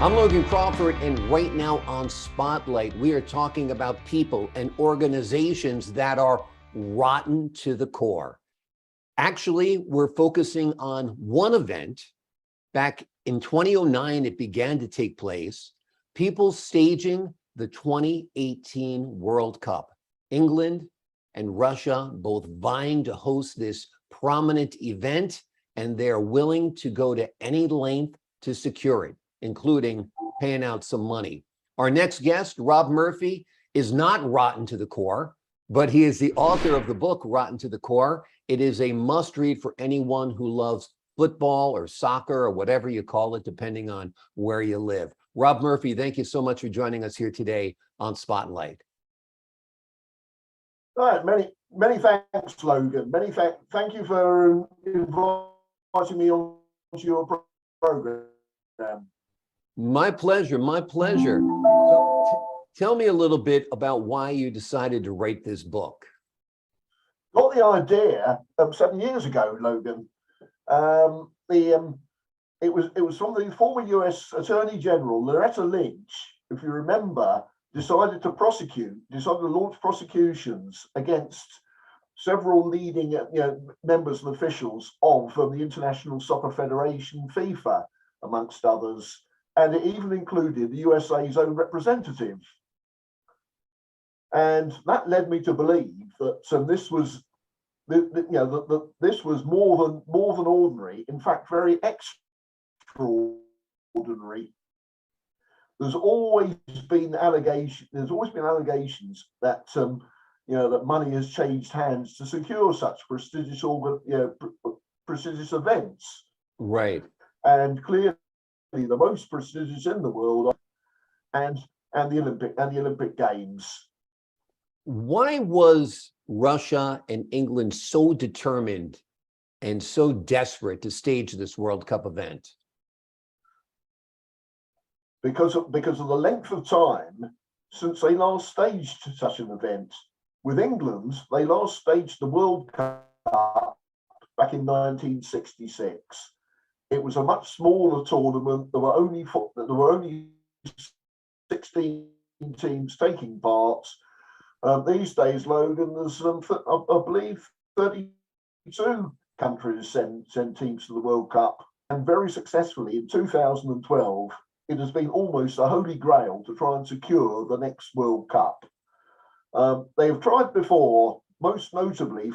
I'm Logan Crawford, and right now on Spotlight, we are talking about people and organizations that are rotten to the core. Actually, we're focusing on one event. Back in 2009, it began to take place. People staging the 2018 World Cup. England and Russia both vying to host this prominent event, and they're willing to go to any length to secure it, including paying out some money. Our next guest, Rob Murphy, is not rotten to the core, but he is the author of the book, Rotten to the Core. It is a must-read for anyone who loves football or soccer or whatever you call it, depending on where you live. Rob Murphy, thank you so much for joining us here today on Spotlight. All right, many thanks, Logan. Thank you for inviting me on to your program. My pleasure, my pleasure. So, tell me a little bit about why you decided to write this book. Got the idea 7 years ago, Logan. It was from the former U.S. Attorney General Loretta Lynch, if you remember, decided to launch prosecutions against several leading members and officials of the International Soccer Federation, FIFA, amongst others, and it even included the USA's own representative. And that led me to believe that this was this was more than ordinary, in fact, very extraordinary. There's always been allegations that that money has changed hands to secure such prestigious events. Right. And clearly the most prestigious in the world, and the Olympic Games. Why was Russia and England so determined and so desperate to stage this World Cup event? Because of the length of time since they last staged such an event. With England, they last staged the World Cup back in 1966. It was a much smaller tournament. There were only 16 teams taking part. These days, Logan, there's I believe 32 countries send teams to the World Cup, and very successfully in 2012. It has been almost a holy grail to try and secure the next World Cup. They have tried before, most notably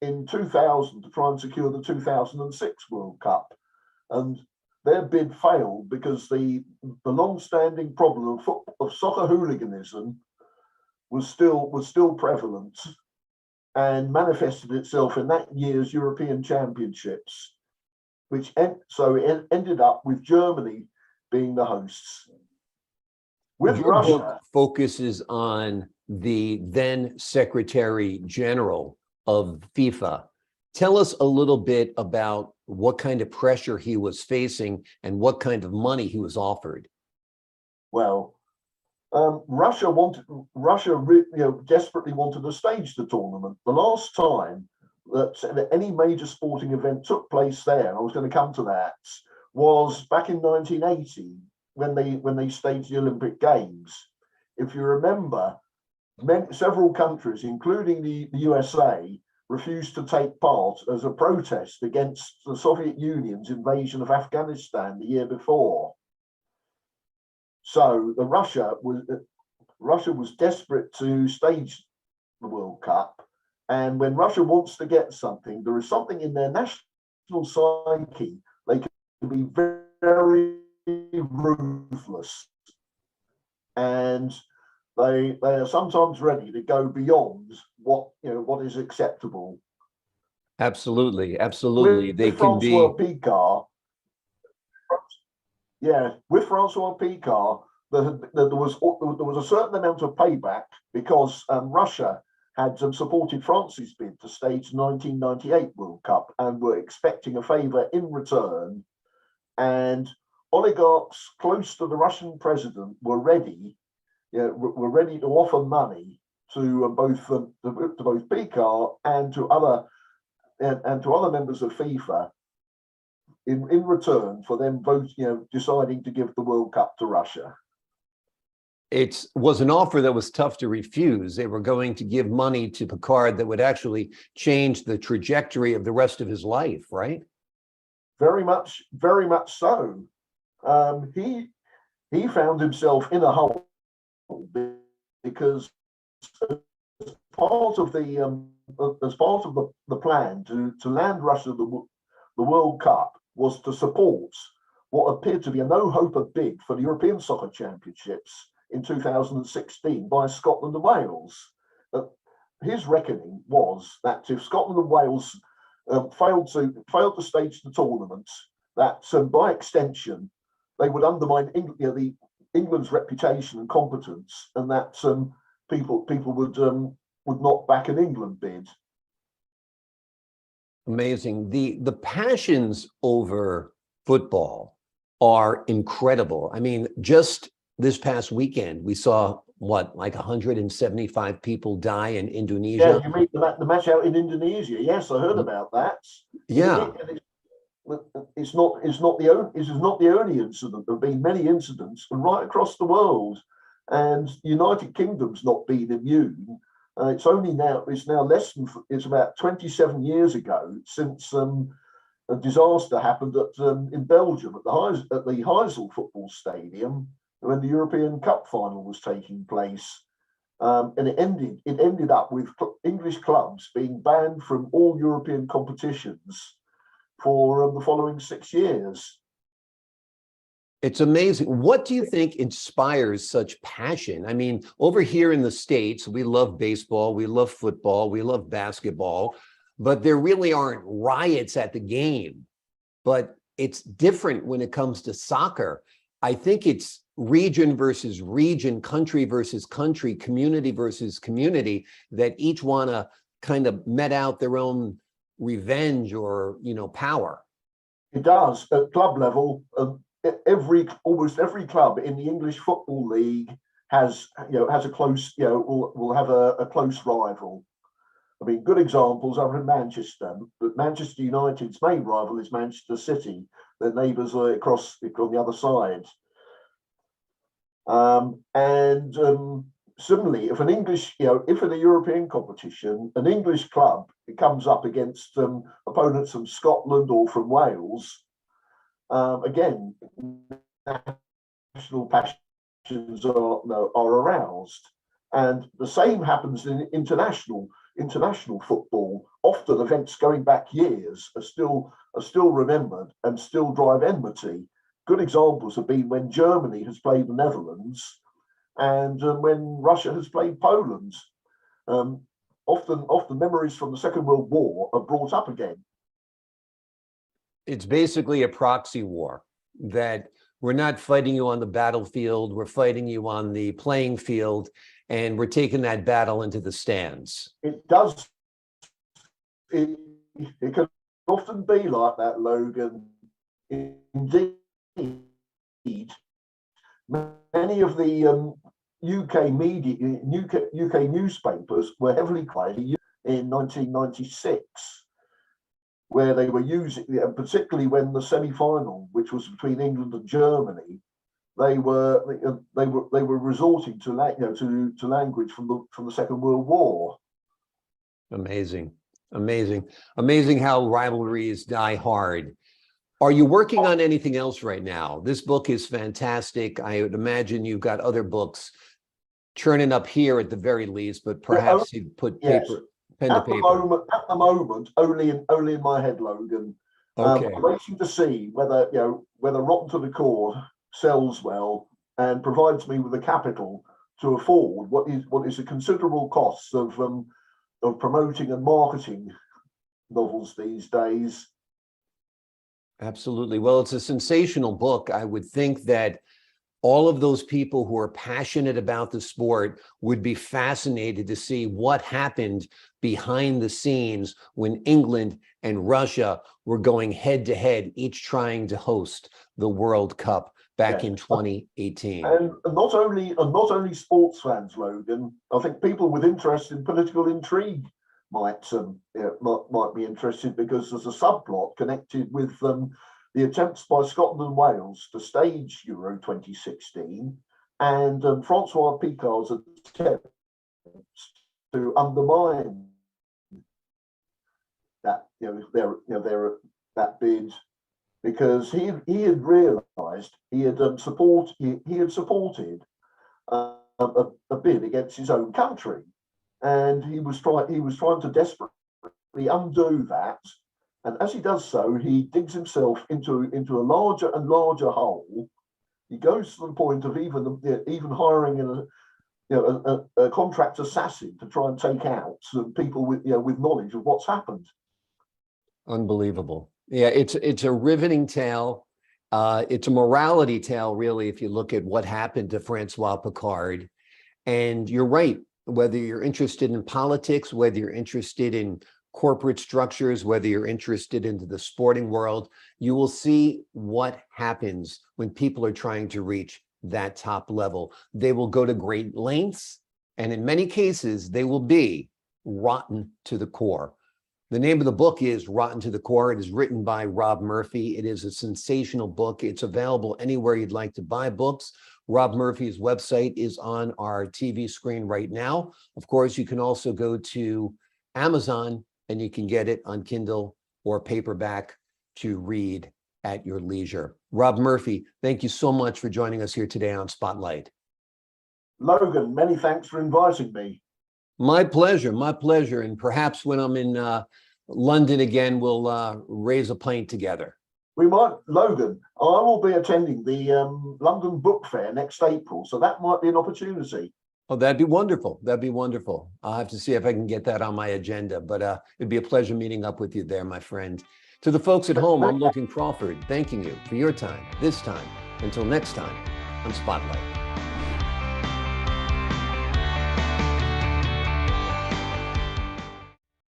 in 2000 to try and secure the 2006 World Cup, and their bid failed because the long-standing problem of soccer hooliganism was still prevalent and manifested itself in that year's European Championships, so it ended up with Germany being the hosts. With Your Russia, book focuses on the then Secretary General of FIFA. Tell us a little bit about what kind of pressure he was facing and what kind of money he was offered. Well, Russia desperately wanted to stage the tournament. The last time that any major sporting event took place there, and I was going to come to that, was back in 1980 when they staged the Olympic Games. If you remember, several countries, including the USA, refused to take part as a protest against the Soviet Union's invasion of Afghanistan the year before. So Russia was desperate to stage the World Cup, and when Russia wants to get something, there is something in their national psyche. They can be very ruthless, and they are sometimes ready to go beyond what is acceptable. Absolutely. With They can be. Picard, with François Picard, there was a certain amount of payback because Russia had supported France's bid to stage the 1998 World Cup and were expecting a favour in return. And oligarchs close to the Russian president were ready to offer money to both Picard and to other members of FIFA in return for them deciding to give the World Cup to Russia. It was an offer that was tough to refuse. They were going to give money to Picard that would actually change the trajectory of the rest of his life, right? Very much so. He found himself in a hole because as part of the plan to land Russia the World Cup was to support what appeared to be a no-hoper bid for the European Soccer Championships in 2016 by Scotland and Wales. His reckoning was that if Scotland and Wales failed to stage the tournament, that by extension they would undermine England's reputation and competence, and that people would not back an England bid. Amazing. The passions over football are incredible. I mean, just this past weekend, we saw like 175 people die in Indonesia. Yeah, you mean the match out in Indonesia? Yes, I heard about that. Yeah, it's not the only incident. There have been many incidents right across the world, and the United Kingdom's not been immune. It's about 27 years ago since a disaster happened in Belgium at the Heysel football stadium when the European Cup final was taking place, and it ended up with English clubs being banned from all European competitions for the following 6 years. it's amazing. What do you think inspires such passion? I mean, over here in the States, we love baseball, we love football, we love basketball, but there really aren't riots at the game. But it's different when it comes to soccer. I think it's region versus region, country versus country, community versus community, that each want to kind of met out their own revenge or, power. It does at club level. Almost every club in the English Football League has a close will have a close rival. I mean, good examples are in Manchester, but Manchester United's main rival is Manchester City. Their neighbours are across on the other side. Similarly, if in a European competition, an English club comes up against opponents from Scotland or from Wales, again, national passions are aroused, and the same happens in international football. Often events going back years are still remembered and still drive enmity. Good examples have been when Germany has played the Netherlands and when Russia has played Poland. Often memories from the Second World War are brought up again. It's basically a proxy war, that we're not fighting you on the battlefield, we're fighting you on the playing field, and we're taking that battle into the stands. It can often be like that, Logan. Indeed, many of the UK media, UK newspapers were heavily critical in 1996, where they were using, particularly when the semi-final, which was between England and Germany, they were resorting to language from the Second World War. Amazing how rivalries die hard. Are you working on anything else right now? This book is fantastic. I would imagine you've got other books churning up here at the very least, but perhaps you put pen to paper. At the moment, only in my head, Logan. Okay. I'm waiting to see whether Rotten to the Core sells well and provides me with the capital to afford what is a considerable cost of promoting and marketing novels these days. Absolutely. Well, it's a sensational book. I would think that all of those people who are passionate about the sport would be fascinated to see what happened behind the scenes when England and Russia were going head to head, each trying to host the World Cup back in 2018. And not only sports fans, Logan. I think people with interest in political intrigue might be interested, because there's a subplot connected with the attempts by Scotland and Wales to stage Euro 2016, and Francois Picard's attempt to undermine that, that bid, because he had realised he had supported a bid against his own country, and he was trying to desperately undo that. And as he does so, he digs himself into a larger and larger hole. He goes to the point of even hiring a contract assassin to try and take out some people with knowledge of what's happened. Unbelievable. Yeah, it's a riveting tale. It's a morality tale, really, if you look at what happened to Francois Picard. And you're right, whether you're interested in politics, whether you're interested in corporate structures, whether you're interested into the sporting world, you will see what happens when people are trying to reach that top level. They will go to great lengths, and in many cases, they will be rotten to the core. The name of the book is Rotten to the Core. It is written by Rob Murphy. It is a sensational book. It's available anywhere you'd like to buy books. Rob Murphy's website is on our TV screen right now. Of course, you can also go to Amazon and you can get it on Kindle or paperback to read at your leisure. Rob Murphy, thank you so much for joining us here today on Spotlight. Logan, many thanks for inviting me. My pleasure, my pleasure. And perhaps when I'm in London again, we'll raise a pint together. We might, Logan. I will be attending the London Book Fair next April, so that might be an opportunity. Oh, that'd be wonderful. That'd be wonderful. I'll have to see if I can get that on my agenda, but it'd be a pleasure meeting up with you there, my friend. To the folks at home, I'm Logan Crawford, thanking you for your time this time. Until next time on Spotlight.